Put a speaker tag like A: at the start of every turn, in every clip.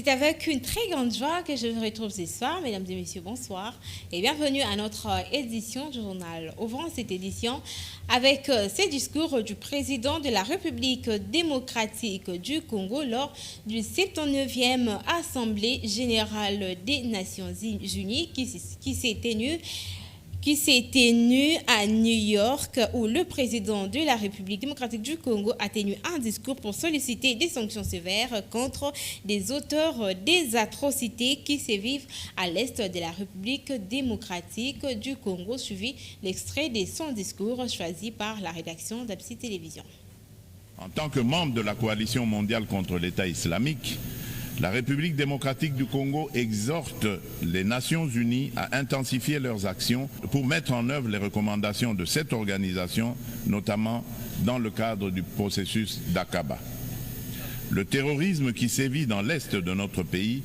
A: C'est avec une très grande joie que je vous retrouve ce soir. Mesdames et messieurs, bonsoir et bienvenue à notre édition du journal. Ouvrons cette édition avec ces discours du président de la République démocratique du Congo lors du 79e Assemblée générale des Nations Unies qui s'est tenue à New York, où le président de la République démocratique du Congo a tenu un discours pour solliciter des sanctions sévères contre des auteurs des atrocités qui sévivent à l'est de la République démocratique du Congo, suivi l'extrait de son discours choisi par la rédaction d'Absi Télévision.
B: En tant que membre de la coalition mondiale contre l'État islamique, la République démocratique du Congo exhorte les Nations unies à intensifier leurs actions pour mettre en œuvre les recommandations de cette organisation, notamment dans le cadre du processus d'Aqaba. Le terrorisme qui sévit dans l'est de notre pays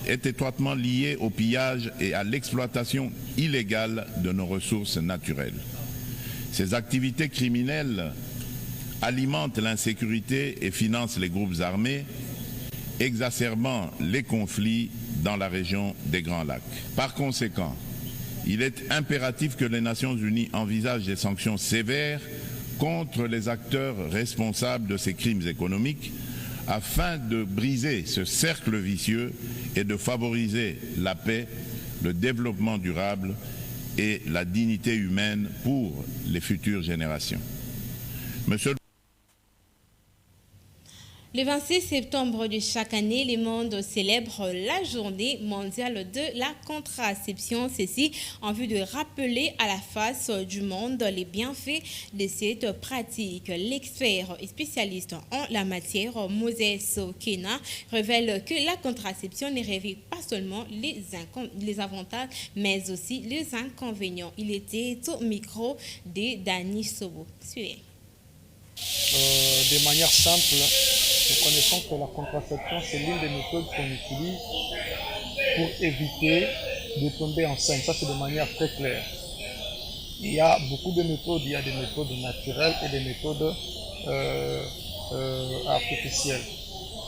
B: est étroitement lié au pillage et à l'exploitation illégale de nos ressources naturelles. Ces activités criminelles alimentent l'insécurité et financent les groupes armés, exacerbant les conflits dans la région des Grands Lacs. Par conséquent, il est impératif que les Nations unies envisagent des sanctions sévères contre les acteurs responsables de ces crimes économiques afin de briser ce cercle vicieux et de favoriser la paix, le développement durable et la dignité humaine pour les futures générations. Monsieur
A: Le 26 septembre de chaque année, le monde célèbre la journée mondiale de la contraception. Ceci en vue de rappeler à la face du monde les bienfaits de cette pratique. L'expert et spécialiste en la matière, Moses Kena, révèle que la contraception ne révèle pas seulement les avantages, mais aussi les inconvénients. Il était au micro de Dani Sobo. Suivez.
C: De manière simple, nous connaissons que la contraception, c'est l'une des méthodes qu'on utilise pour éviter de tomber enceinte. Ça, c'est de manière très claire. Il y a beaucoup de méthodes. Il y a des méthodes naturelles et des méthodes artificielles.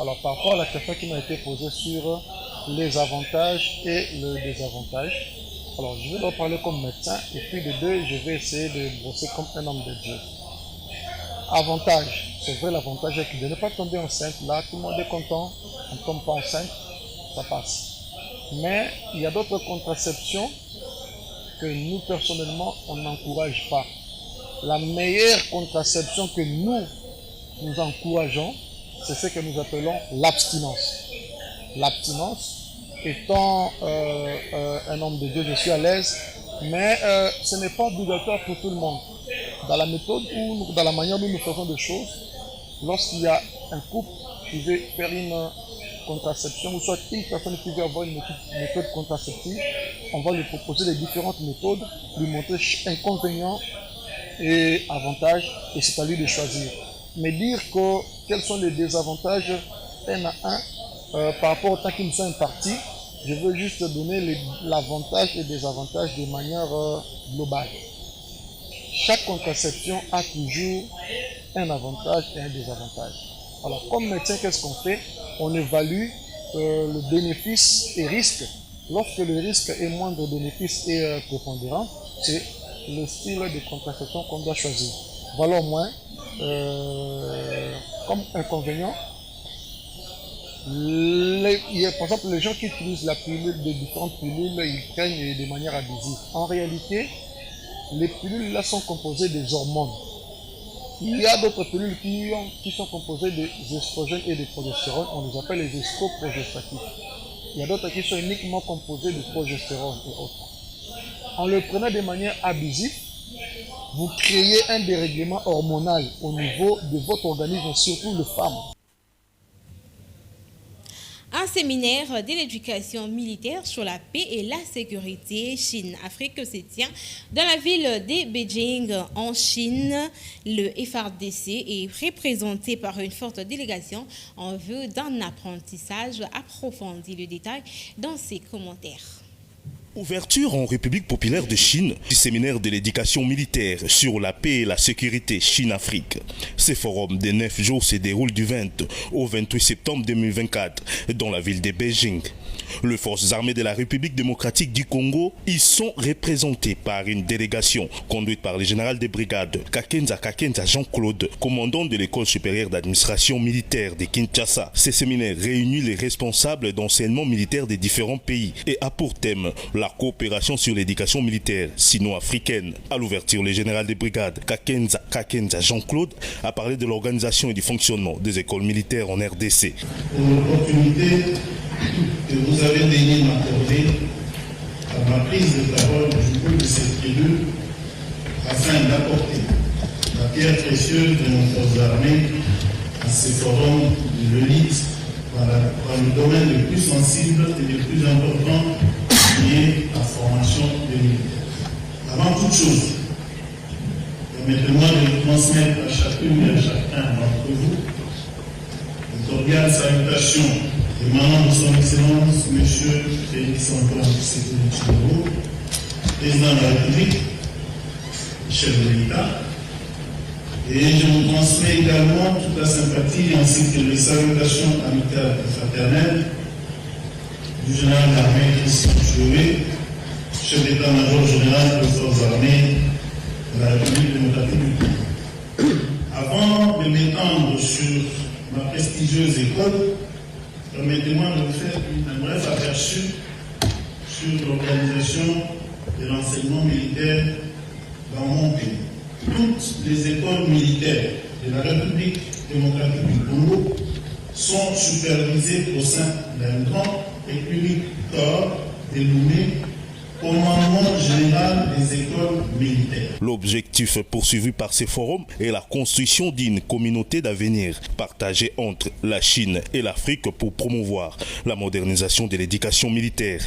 C: Alors, par rapport à la question qui m'a été posée sur les avantages et le désavantage, alors je vais leur parler comme médecin et puis de deux, je vais essayer de bosser comme un homme de Dieu. Avantage, c'est vrai, l'avantage est de ne pas tomber enceinte. Là, tout le monde est content, on ne tombe pas enceinte, ça passe. Mais il y a d'autres contraceptions que nous, personnellement, on n'encourage pas. La meilleure contraception que nous encourageons, c'est ce que nous appelons l'abstinence. L'abstinence, étant un homme de Dieu, je suis à l'aise, mais ce n'est pas obligatoire pour tout le monde. Dans la méthode ou dans la manière dont nous faisons des choses, lorsqu'il y a un couple qui veut faire une contraception, ou soit une personne qui veut avoir une méthode contraceptive, on va lui proposer les différentes méthodes, lui montrer inconvénients et avantages, et c'est à lui de choisir. Mais dire quels sont les désavantages, un à un, par rapport au temps qui nous sont impartis, je veux juste donner l'avantage et désavantage de manière globale. Chaque contraception a toujours un avantage et un désavantage. Alors, comme médecin, qu'est-ce qu'on fait? On évalue le bénéfice et risque. Lorsque le risque est moindre, le bénéfice est prépondérant, c'est le style de contraception qu'on doit choisir. Voilà au moins, comme inconvénient, par exemple, les gens qui utilisent la pilule, des différentes pilules, ils prennent de manière abusive. En réalité, les pilules là sont composées des hormones. Il y a d'autres pilules qui sont composées des estrogènes et des progestérone. On les appelle les estroprogestatifs. Il y a d'autres qui sont uniquement composées de progestérone et autres. En le prenant de manière abusive, vous créez un dérèglement hormonal au niveau de votre organisme, surtout les femmes.
A: Un séminaire de l'éducation militaire sur la paix et la sécurité Chine-Afrique se tient dans la ville de Beijing en Chine. Le FARDC est représenté par une forte délégation en vue d'un apprentissage approfondi. Le détail dans ses commentaires.
D: Ouverture en République populaire de Chine du séminaire de l'éducation militaire sur la paix et la sécurité Chine-Afrique. Ce forum de 9 jours se déroule du 20 au 28 septembre 2024 dans la ville de Beijing. Les forces armées de la République démocratique du Congo y sont représentées par une délégation conduite par le général de brigade Kakenza Jean-Claude, commandant de l'école supérieure d'administration militaire de Kinshasa. Ce séminaire réunit les responsables d'enseignement militaire des différents pays et a pour thème la coopération sur l'éducation militaire sino-africaine. À l'ouverture, le général de brigade Kakenza Jean-Claude a parlé de l'organisation et du fonctionnement des écoles militaires en RDC.
E: Pour l'opportunité que vous avez daigné m'accorder à ma prise de parole du coup de cette tribune afin d'apporter la pierre précieuse de nos forces armées à ces forums de l'élite dans le domaine le plus sensible et le plus important qui est la formation des militaires. Avant toute chose, permettez-moi de transmettre à chacune et à chacun d'entre vous une cordiale salutation émanant de son Excellence, M. Félix Antoine Tshisekedi Tshilombo, président de la République, chef de l'État. Et je vous transmets également toute la sympathie ainsi que les salutations amicales et fraternelles du général d'armée Christian Choué, chef d'état-major général des forces armées de la République démocratique du Congo. Avant de m'étendre sur ma prestigieuse école, permettez-moi de vous faire un bref aperçu sur l'organisation de l'enseignement militaire dans mon pays. Toutes les écoles militaires de la République démocratique du Congo sont supervisées au sein d'un grand et unique corps dénommé Commandement général des écoles militaires.
D: L'objectif poursuivi par ces forums est la construction d'une communauté d'avenir partagée entre la Chine et l'Afrique pour promouvoir la modernisation de l'éducation militaire.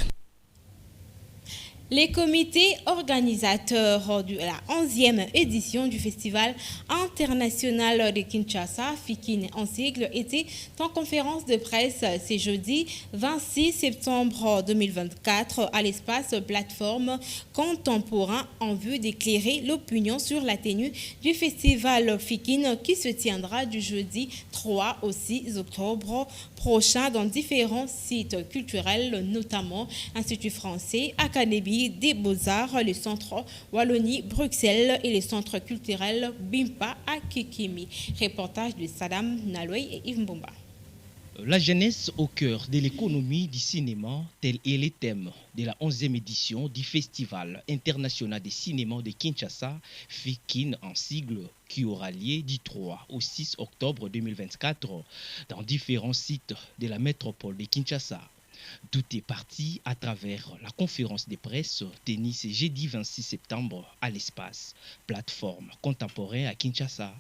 A: Les comités organisateurs de la 11e édition du Festival international de Kinshasa, FIKIN en sigle, étaient en conférence de presse ce jeudi 26 septembre 2024 à l'espace plateforme contemporain en vue d'éclairer l'opinion sur la tenue du Festival FIKIN qui se tiendra du jeudi 3 au 6 octobre prochain dans différents sites culturels, notamment Institut français, Académie des Beaux-Arts, le Centre Wallonie-Bruxelles et le Centre culturel Bimpa à Kikimi. Reportage de Sadam Naloy et Yves Mbomba.
F: La jeunesse au cœur de l'économie du cinéma, tel est le thème de la 11e édition du Festival international de cinéma de Kinshasa, FIKIN en sigle, qui aura lieu du 3 au 6 octobre 2024 dans différents sites de la métropole de Kinshasa. Tout est parti à travers la conférence de presse tenue ce jeudi 26 septembre à l'espace plateforme contemporain à Kinshasa.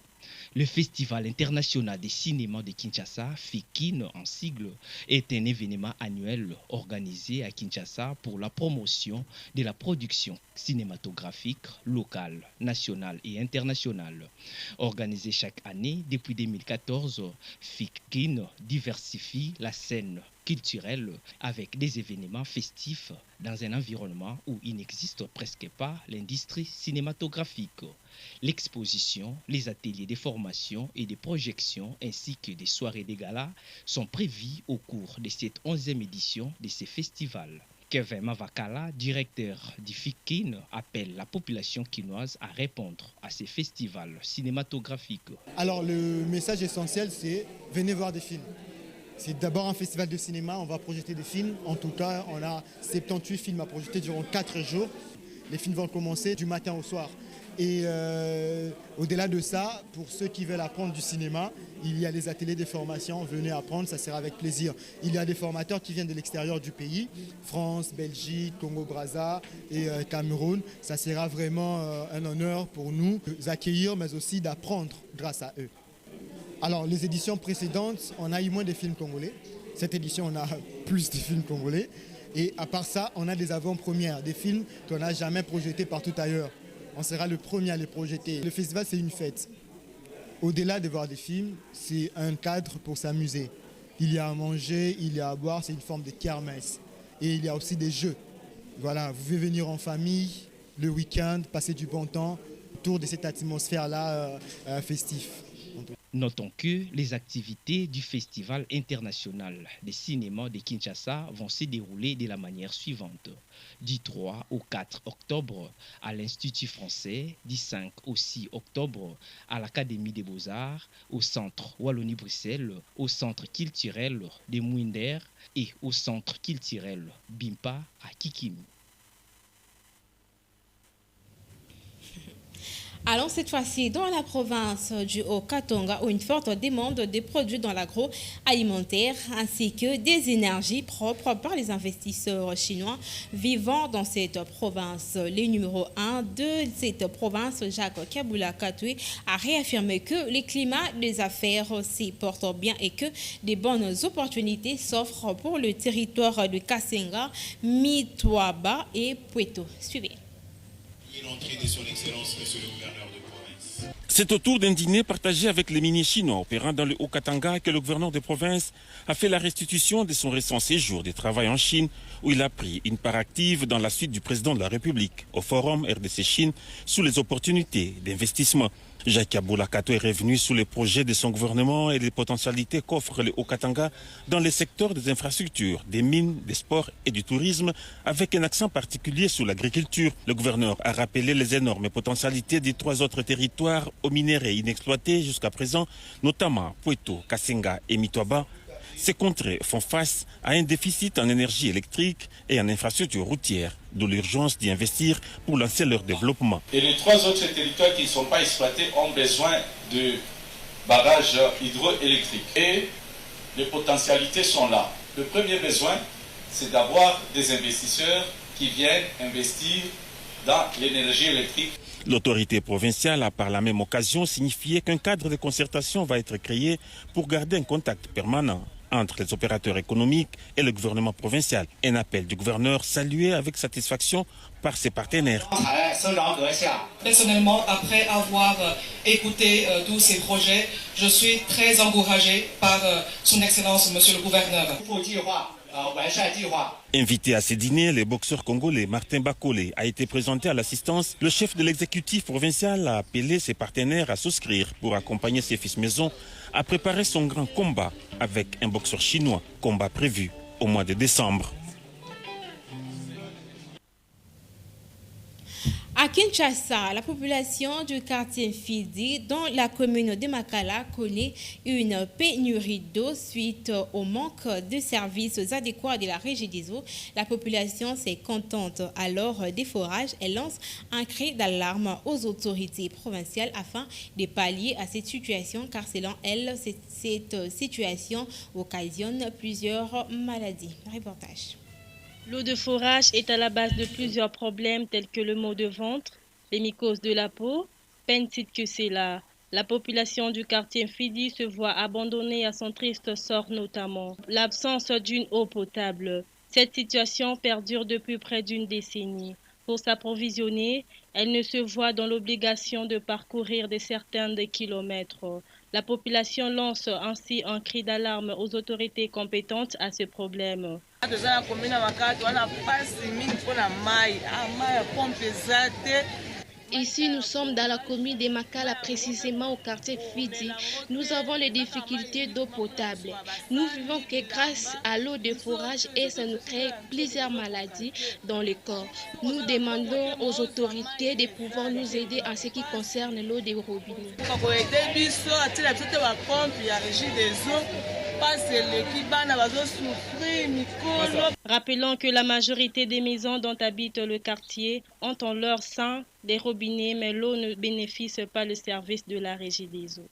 F: Le Festival international des cinémas de Kinshasa, FIKIN en sigle, est un événement annuel organisé à Kinshasa pour la promotion de la production cinématographique locale, nationale et internationale. Organisé chaque année depuis 2014, FIKIN diversifie la scène culturelle avec des événements festifs dans un environnement où il n'existe presque pas l'industrie cinématographique. L'exposition, les ateliers de formation et de projection ainsi que des soirées de gala sont prévus au cours de cette 11e édition de ce festival. Kevin Mavakala, directeur du FIKIN, appelle la population quinoise à répondre à ces festivals cinématographiques.
G: Alors le message essentiel, c'est venez voir des films. C'est d'abord un festival de cinéma, on va projeter des films. En tout cas, on a 78 films à projeter durant 4 jours. Les films vont commencer du matin au soir. Et au-delà de ça, pour ceux qui veulent apprendre du cinéma, il y a les ateliers de formation. Venez apprendre, ça sera avec plaisir. Il y a des formateurs qui viennent de l'extérieur du pays, France, Belgique, Congo-Brazza et Cameroun. Ça sera vraiment un honneur pour nous d'accueillir, mais aussi d'apprendre grâce à eux. Alors, les éditions précédentes, on a eu moins de films congolais. Cette édition, on a plus de films congolais. Et à part ça, on a des avant-premières, des films qu'on n'a jamais projetés partout ailleurs. On sera le premier à les projeter. Le festival, c'est une fête. Au-delà de voir des films, c'est un cadre pour s'amuser. Il y a à manger, il y a à boire, c'est une forme de kermesse. Et il y a aussi des jeux. Voilà, vous pouvez venir en famille, le week-end, passer du bon temps autour de cette atmosphère-là festive.
F: Notons que les activités du Festival international des cinémas de Kinshasa vont se dérouler de la manière suivante. Du 3 au 4 octobre à l'Institut français, du 5 au 6 octobre à l'Académie des Beaux-Arts, au Centre Wallonie-Bruxelles, au Centre culturel de Mouinder et au Centre culturel Bimpa à Kikimi.
A: Allons cette fois-ci dans la province du Haut-Katanga où une forte demande des produits dans l'agroalimentaire ainsi que des énergies propres par les investisseurs chinois vivant dans cette province. Le numéro 1 de cette province, Jacques Kabula Katoué, a réaffirmé que le climat des affaires s'y porte bien et que des bonnes opportunités s'offrent pour le territoire de Kasenga, Mitwaba et Pueto. Suivez.
H: L'entrée de son Excellence, Monsieur le gouverneur de province.
I: C'est au tour d'un dîner partagé avec les miniers chinois opérant dans le Haut-Katanga que le gouverneur de province a fait la restitution de son récent séjour de travail en Chine où il a pris une part active dans la suite du président de la République au forum RDC Chine sous les opportunités d'investissement. Jacques Kabula Katoué est revenu sur les projets de son gouvernement et les potentialités qu'offre le Haut-Katanga dans les secteurs des infrastructures, des mines, des sports et du tourisme, avec un accent particulier sur l'agriculture. Le gouverneur a rappelé les énormes potentialités des 3 autres territoires aux minéraux inexploités jusqu'à présent, notamment Pueto, Kasenga et Mitwaba. Ces contrées font face à un déficit en énergie électrique et en infrastructures routières, d'où l'urgence d'y investir pour lancer leur développement.
H: Et les 3 autres territoires qui ne sont pas exploités ont besoin de barrages hydroélectriques. Et les potentialités sont là. Le premier besoin, c'est d'avoir des investisseurs qui viennent investir dans l'énergie électrique.
I: L'autorité provinciale a par la même occasion signifié qu'un cadre de concertation va être créé pour garder un contact permanent entre les opérateurs économiques et le gouvernement provincial. Un appel du gouverneur salué avec satisfaction par ses partenaires.
J: Personnellement, après avoir écouté tous ces projets, je suis très encouragé par son Excellence, Monsieur le gouverneur.
I: Invité à ce dîner, le boxeur congolais Martin Bakole a été présenté à l'assistance. Le chef de l'exécutif provincial a appelé ses partenaires à souscrire pour accompagner ses fils maison à préparer son grand combat avec un boxeur chinois, combat prévu au mois de décembre.
A: À Kinshasa, la population du quartier Fidi, dans la commune de Makala, connaît une pénurie d'eau suite au manque de services adéquats de la Régie des eaux. La population s'est contente alors des forages et lance un cri d'alarme aux autorités provinciales afin de pallier à cette situation, car selon elle, cette situation occasionne plusieurs maladies. Reportage.
K: L'eau de forage est à la base de plusieurs problèmes tels que le maux de ventre, les mycoses de la peau, pentite que c'est là. La population du quartier Fidi se voit abandonnée à son triste sort, notamment l'absence d'une eau potable. Cette situation perdure depuis près d'une décennie. Pour s'approvisionner, elle ne se voit dans l'obligation de parcourir des centaines de kilomètres. La population lance ainsi un cri d'alarme aux autorités compétentes à ce problème.
L: Ici, nous sommes dans la commune de Makala, précisément au quartier Fidi. Nous avons les difficultés d'eau potable. Nous vivons que grâce à l'eau de forage et ça nous crée plusieurs maladies dans le corps. Nous demandons aux autorités de pouvoir nous aider en ce qui concerne l'eau des robinets.
K: Rappelons que la majorité des maisons dont habite le quartier ont en leur sein des robinets, mais l'eau ne bénéficie pas le service de la Régie des eaux.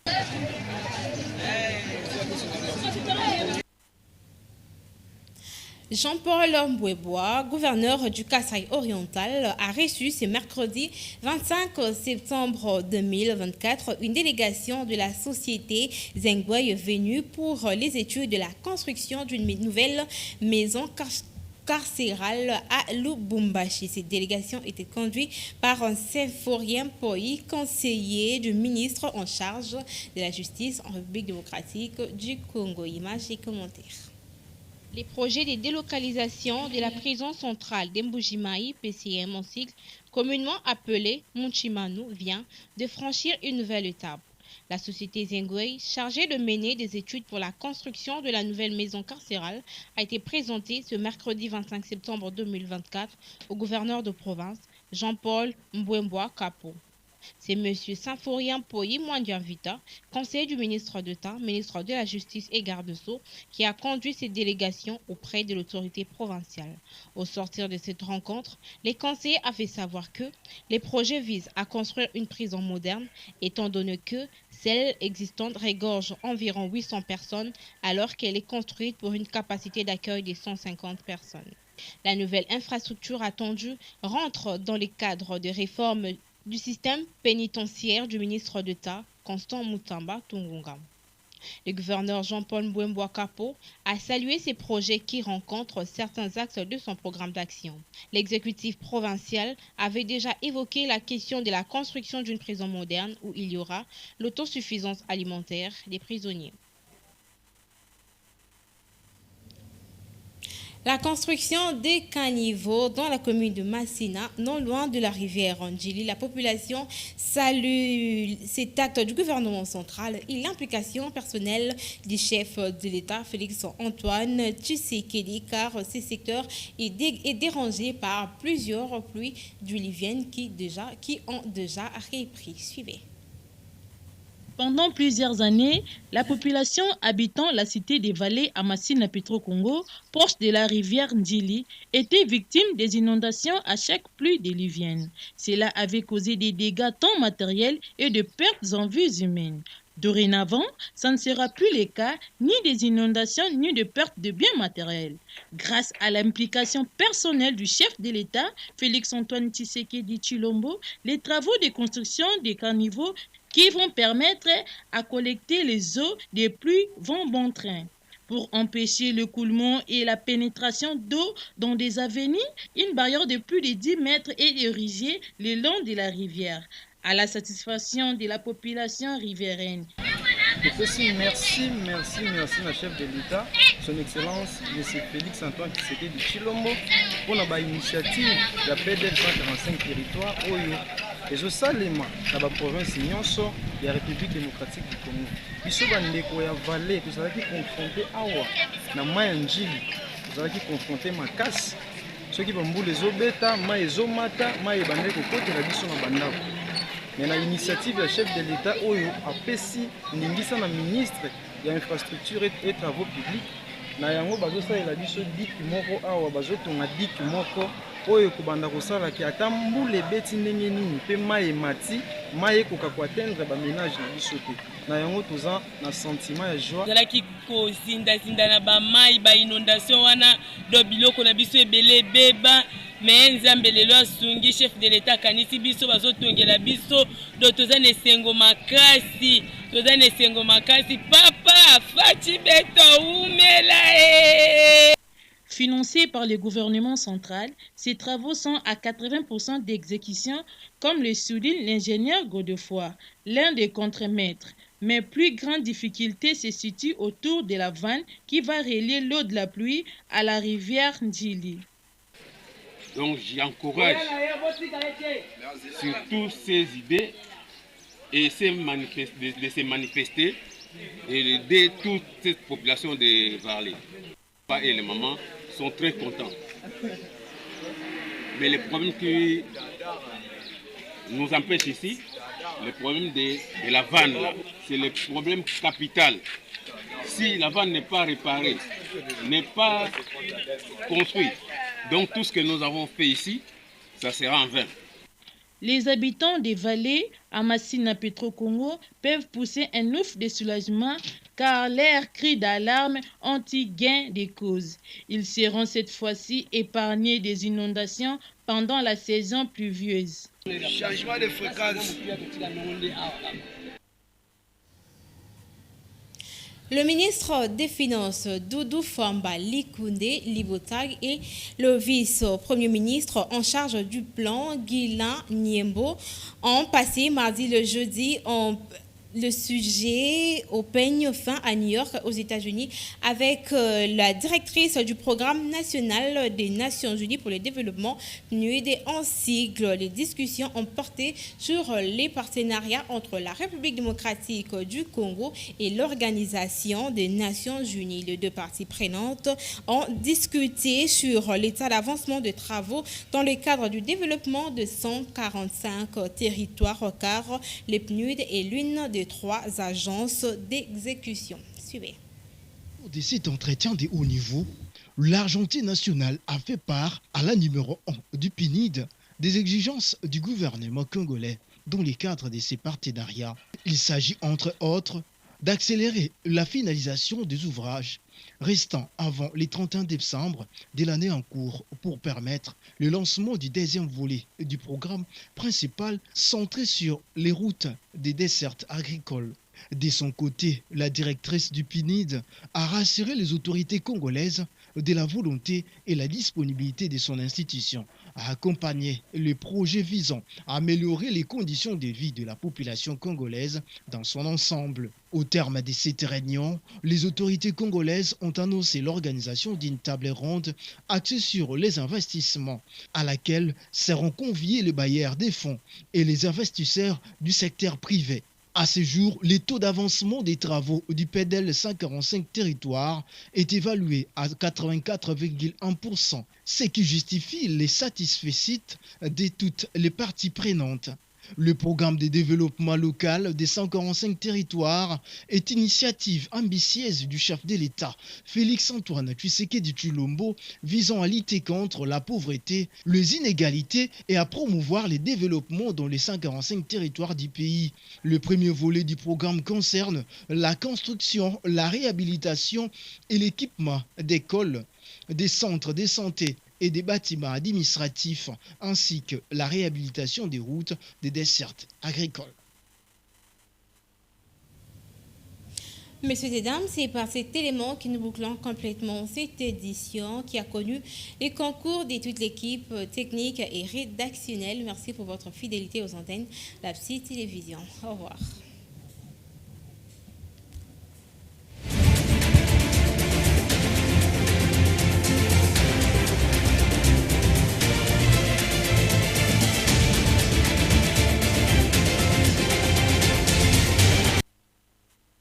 A: Jean-Paul Mbouébois, gouverneur du Kasaï oriental, a reçu ce mercredi 25 septembre 2024 une délégation de la société Zengwei venue pour les études de la construction d'une nouvelle maison carcérale à Lubumbashi. Cette délégation était conduite par un Symphorien Poi, conseiller du ministre en charge de la justice en République démocratique du Congo. Images et commentaires. Les projets de délocalisation de la prison centrale d'Mbujimai, PCM en sigle, communément appelé Munchimanu, vient de franchir une nouvelle étape. La société Zengwei, chargée de mener des études pour la construction de la nouvelle maison carcérale, a été présentée ce mercredi 25 septembre 2024 au gouverneur de province, Jean-Paul Mbouemboa Kapo. C'est M. Symphorien Poyi Mwandianvita, conseiller du ministre d'État, ministre de la Justice et garde-sceaux, qui a conduit cette délégation auprès de l'autorité provinciale. Au sortir de cette rencontre, les conseillers avaient savoir que les projets visent à construire une prison moderne, étant donné que celle existante regorge environ 800 personnes, alors qu'elle est construite pour une capacité d'accueil de 150 personnes. La nouvelle infrastructure attendue rentre dans le cadre de réformes du système pénitentiaire du ministre d'État, Constant Mutamba Tungunga. Le gouverneur Jean-Paul Mbouemboa Kapo a salué ces projets qui rencontrent certains axes de son programme d'action. L'exécutif provincial avait déjà évoqué la question de la construction d'une prison moderne où il y aura l'autosuffisance alimentaire des prisonniers. La construction des caniveaux dans la commune de Massina, non loin de la rivière Ndjili, la population salue cet acte du gouvernement central et l'implication personnelle du chef de l'État, Félix-Antoine Tshisekedi, car ce secteur est dérangé par plusieurs pluies diluviennes qui ont déjà repris. Suivez.
M: Pendant plusieurs années, la population habitant la cité des Vallées à Massina Petro-Congo, proche de la rivière Ndjili, était victime des inondations à chaque pluie diluvienne. Cela avait causé des dégâts tant matériels et de pertes en vies humaines. Dorénavant, ça ne sera plus le cas ni des inondations ni de pertes de biens matériels. Grâce à l'implication personnelle du chef de l'État, Félix-Antoine Tshisekedi Tshilombo, les travaux de construction des caniveaux qui vont permettre à collecter les eaux des pluies vont bon train. Pour empêcher le coulement et la pénétration d'eau dans des avenues, une barrière de plus de 10 mètres est érigée le long de la rivière, à la satisfaction de la population riveraine.
N: Merci, ma chef de l'État, son Excellence, M. Félix-Antoine Tshisekedi Tshilombo, pour l'initiative de la PDL 145 territoires, ezosalema na baprovince nyonso ya République démocratique du Congo. Biso bandeko ya Vallée tozalaki confronté awa na mai ya Ndjili, tozalaki confronté makasi soki bambula ezobeta, mai ezomata, mai ebandaki kokotela biso na bandako. Mais na initiative ya chef de l'État oyo apesi ndingisa na ministre ya infrastructure et travaux publics, na yango bazosalela biso diki moko awa, bazotonga diki moko oyo kobanda kosalaki ata mbula ebeti ndenge nini mpe mai emati, mai ekoka koatteindre baménage na biso te. Na yango toza na sentiment ya joie.
O: Ezalaki kosindasinda na bamai bainondation wana do biloko na biso ebele ebeba, me nzambe lelo asungi chef de l'État akanisi biso bazotongela biso do toza na esengo makasi, papa fati beto umela e.
M: Financés par le gouvernement central, ces travaux sont à 80% d'exécution, comme le souligne l'ingénieur Godefroy, l'un des contremaîtres. Mais plus grande difficulté se situe autour de la vanne qui va relier l'eau de la pluie à la rivière Ndjili.
P: Donc j'encourage sur toutes ces idées et de se manifester et d'aider toute cette population de Vallée. Papa et les mamans sont très contents. Mais le problème qui nous empêche ici, le problème de la vanne, c'est le problème capital. Si la vanne n'est pas réparée, n'est pas construite, donc tout ce que nous avons fait ici, ça sera en vain.
M: Les habitants des vallées à Massina Petro-Congo peuvent pousser un ouf de soulagement car leurs cris d'alarme ont eu gain de cause. Ils seront cette fois-ci épargnés des inondations pendant la saison pluvieuse.
N: Changement de fréquence.
A: Le ministre des Finances, Doudou Famba Likunde Libotag, et le vice-premier ministre en charge du plan, Guilain Niembo, ont passé mardi le jeudi le sujet au peigne fin à New York, aux États-Unis, avec la directrice du Programme national des Nations Unies pour le développement, PNUD en sigle. Les discussions ont porté sur les partenariats entre la République démocratique du Congo et l'Organisation des Nations Unies. Les deux parties prenantes ont discuté sur l'état d'avancement des travaux dans le cadre du développement de 145 territoires, car les PNUD est l'une des 3 agences d'exécution. Suivez.
Q: De cet entretien de haut niveau, l'Argentine nationale a fait part à la numéro 1 du PNUD des exigences du gouvernement congolais dans le cadre de ces partenariats. Il s'agit entre autres d'accélérer la finalisation des ouvrages restant avant le 31 décembre de l'année en cours pour permettre le lancement du 2e volet du programme principal centré sur les routes des dessertes agricoles. De son côté, la directrice du PNUD a rassuré les autorités congolaises de la volonté et la disponibilité de son institution à accompagner le projet visant à améliorer les conditions de vie de la population congolaise dans son ensemble. Au terme de cette réunion, les autorités congolaises ont annoncé l'organisation d'une table ronde axée sur les investissements, à laquelle seront conviés les bailleurs des fonds et les investisseurs du secteur privé. À ce jour, le taux d'avancement des travaux du PEDEL 145 territoires est évalué à 84,1%, ce qui justifie les satisfaits de toutes les parties prenantes. Le programme de développement local des 145 territoires est une initiative ambitieuse du chef de l'État, Félix-Antoine Tshisekedi Tshilombo, visant à lutter contre la pauvreté, les inégalités et à promouvoir le développement dans les 145 territoires du pays. Le premier volet du programme concerne la construction, la réhabilitation et l'équipement d'écoles, des centres de santé et des bâtiments administratifs, ainsi que la réhabilitation des routes des dessertes agricoles.
A: Messieurs et dames, c'est par cet élément que nous bouclons complètement cette édition qui a connu les concours de toute l'équipe technique et rédactionnelle. Merci pour votre fidélité aux antennes de la petite télévision. Au revoir.